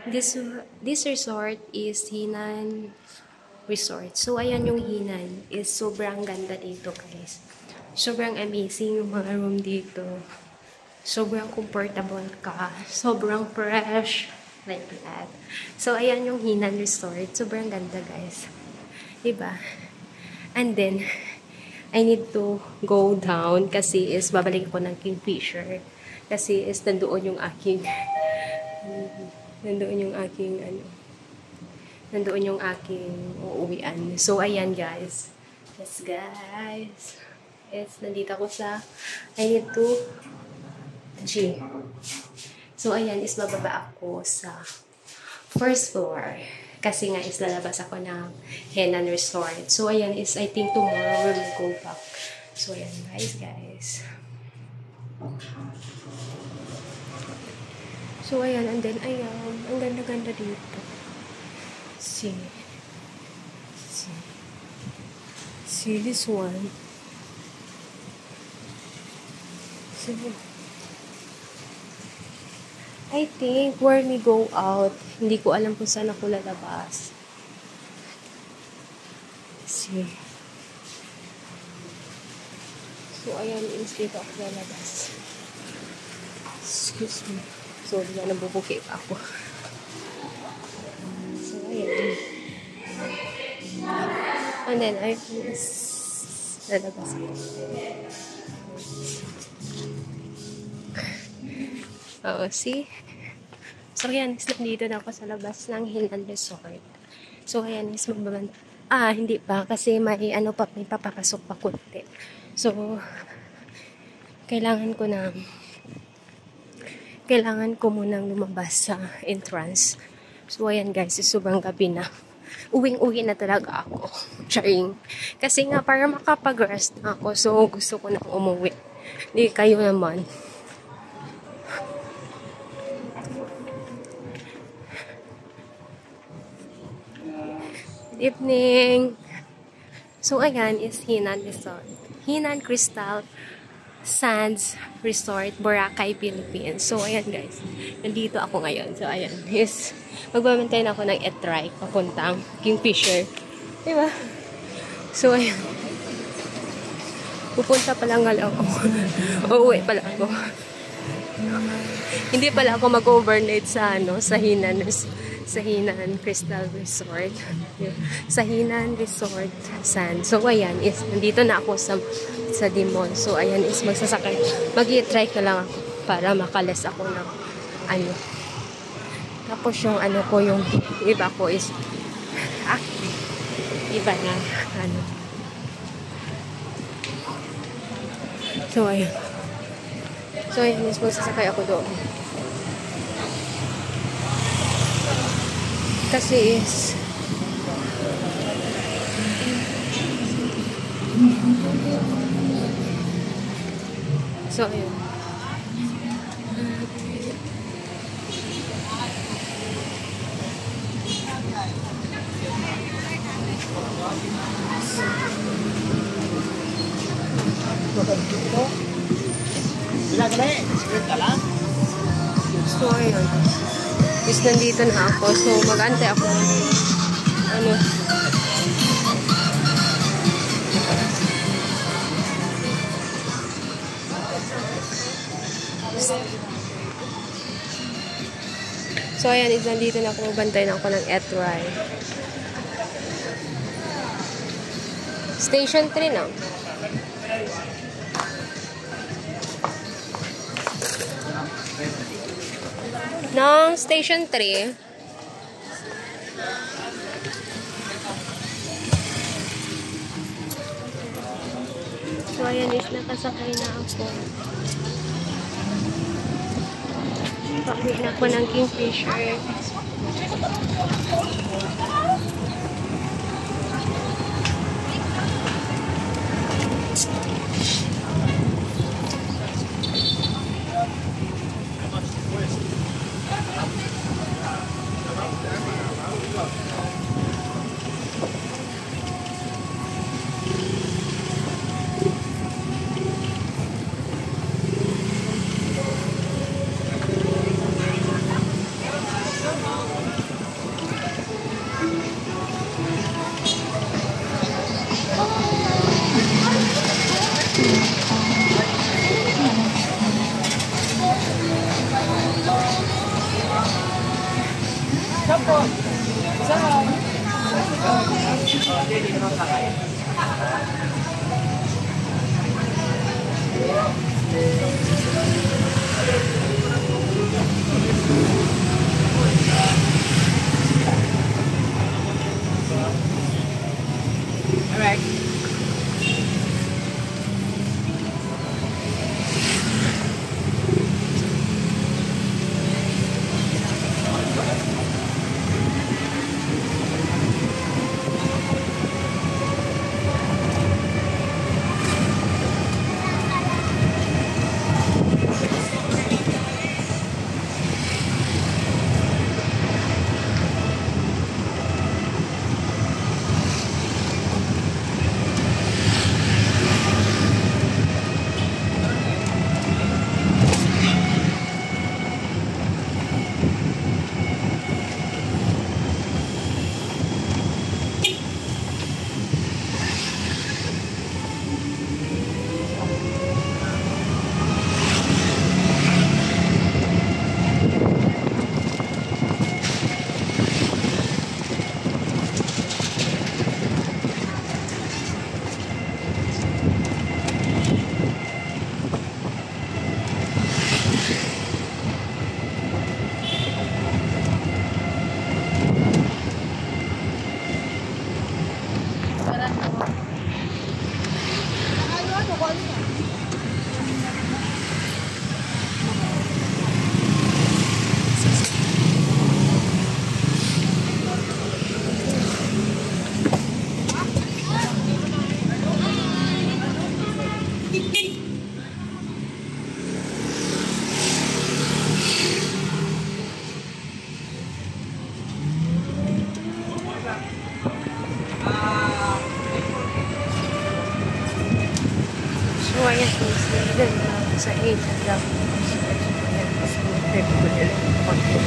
This resort is Hinan Resort. So, ayan yung Hinan. Is sobrang ganda dito, guys. Sobrang amazing yung mga room dito. Sobrang comfortable ka. Sobrang fresh. Like that. So, ayan yung Hinan Resort. Sobrang ganda, guys. Diba? And then, I need to go down kasi is babalik ko ng Kingfisher. Kasi is nandoon yung aking nandoon yung aking uuwian. So, ayan guys. Yes guys. Yes, nandito ako sa I need to G. So, ayan is bababa ako sa first floor. Kasi nga is lalabas ako ng Hinan Resort. So, ayan is I think tomorrow we'll go back. So, ayan guys. So, ayan. And then, ayan. Ang ganda-ganda dito. See this one. So, I think where we go out, hindi ko alam kung saan ako lalabas. See. So, ayan. Dito ako lalabas. Excuse me. So, na nabubuki pa ako. So, ayan. And then, I lalabas ako. See? So, ayan. Nandito na ako sa labas ng Hinan Resort. So, ayan. Hindi pa. Kasi may papapasok pa kunti. So, kailangan ko munang lumabas sa entrance. So, ayan guys, sobrang gabi na. Uwing-uwi na talaga ako. Charing. Kasi nga, para makapag-rest na ako. So, gusto ko nang umuwi. Hindi kayo naman. Good evening. So, ayan is Hinan Resort. Hinan Crystal Sands Resort, Boracay, Philippines. So, ayan guys. Nandito ako ngayon. So, ayan. Yes. Magbabantay na ako ng e-trike papuntang Kingfisher. Diba? So, ayan. Pupunta pa lang ako. Uuwi pala ako. Hindi pala ako mag-overnight sa Hinan Crystal Resort. Sa Hinan Resort Sand. So, ayan. Nandito na ako sa Dimon. So, ayan is magsasakay. Mag-i-try ka lang ako para makalas ako ng Tapos yung yung iba ko is iba na So, ayan. So, ayan is magsasakay ako doon. Kasi is so, ayun. So, ayun. Is nandito na ako. So, mag-antay ako. So, ayan, nandito na ako. Magbantay na ako ng Etry. Station 3 na. Ng Station 3. So, ayan is nakasakay na ako. Pakwi na ako ng Kingfisher. Alright. So, ayan po, sila na sa 8 lang. So, ayan, scooter ko nila yung konti.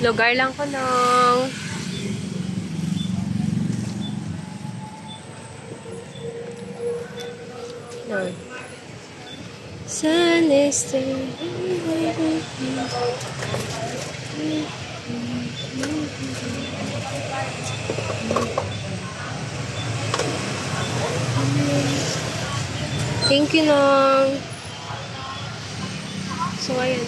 Lugar lang ko nung sun is still thank you nung so ayan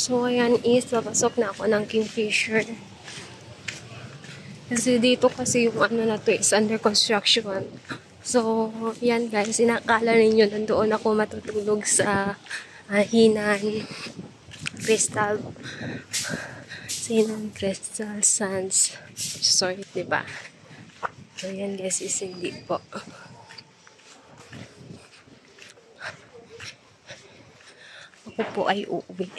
so, ayan is, papasok na ako ng Kingfisher. Kasi dito kasi yung ano na to is under construction. So, yan guys, inakala ninyo nandoon ako matutulog sa Hinan Crystal Sands. Sorry, diba? So, yan guys, is hindi po. Ako po ay uuwi.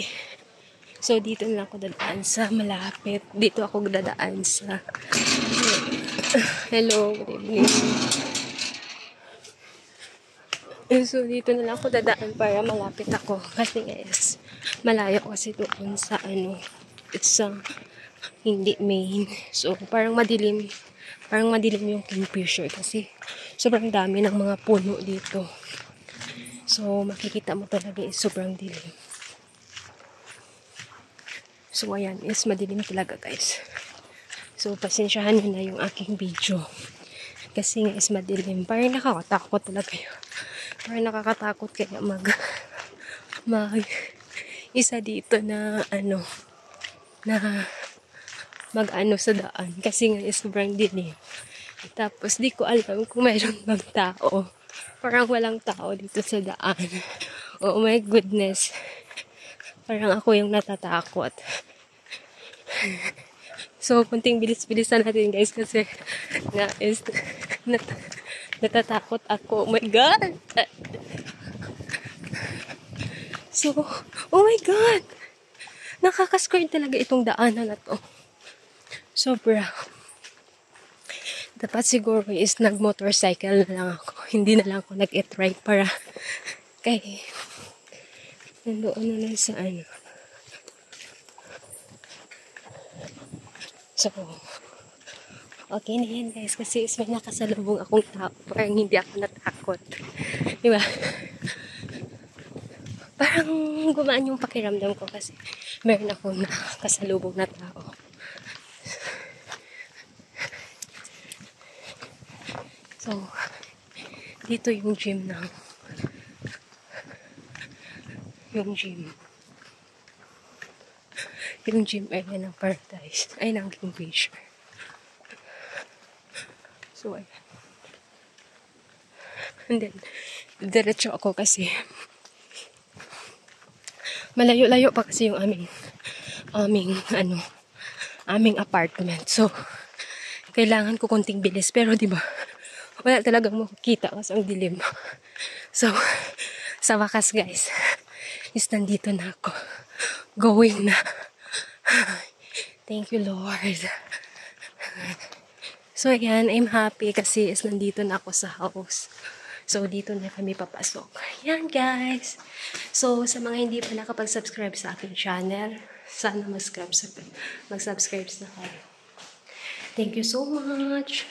So, dito na ako dadaan sa malapit. Dito ako dadaan sa... Hello, good evening. So, dito na lang ako dadaan para malapit ako. Kasi guys, malayo kasi doon sa ano, sa hindi main. So, parang madilim yung Kingfisher kasi sobrang dami ng mga puno dito. So, makikita mo talaga is sobrang dilim. So, ayan, is madilim talaga guys. So, pasensyahan nyo na yung aking video. Kasi nga is madilim. Parang nakakatakot talaga yun. Parang nakakatakot kaya isa dito na mag sa daan. Kasi nga is sobrang dilim. Tapos, di ko alam kung mayroon bang tao. Parang walang tao dito sa daan. Oh my goodness. Parang ako yung natatakot. So, kunting bilis-bilisan natin guys kasi natatakot ako. Oh my God! So, oh my God! Nakaka-scared talaga itong daanan na to. Sobra. Dapat siguro is nag-motorcycle na lang ako. Hindi na lang ako nag-e-ride para kay nandoon na lang sa ano. So, okay na yan guys kasi is may nakasalubong akong tao. Parang hindi ako natakot. Diba? Parang gumaan yung pakiramdam ko kasi meron akong nakasalubong na tao. So, dito yung gym area ng Paradise. Ay, ng Kingfisher. So, ayan. And then, diretso ako kasi malayo-layo pa kasi yung aming apartment. So, kailangan ko konting bilis. Pero, di ba, wala talagang makikita kasi ang dilim. So, sa wakas guys, is nandito na ako. Going na. Thank you, Lord. So, ayan, I'm happy kasi is nandito na ako sa house. So, dito na kami papasok. Ayan, guys. So, sa mga hindi pa nakapag-subscribe sa aking channel, sana mag-subscribe na kayo. Thank you so much.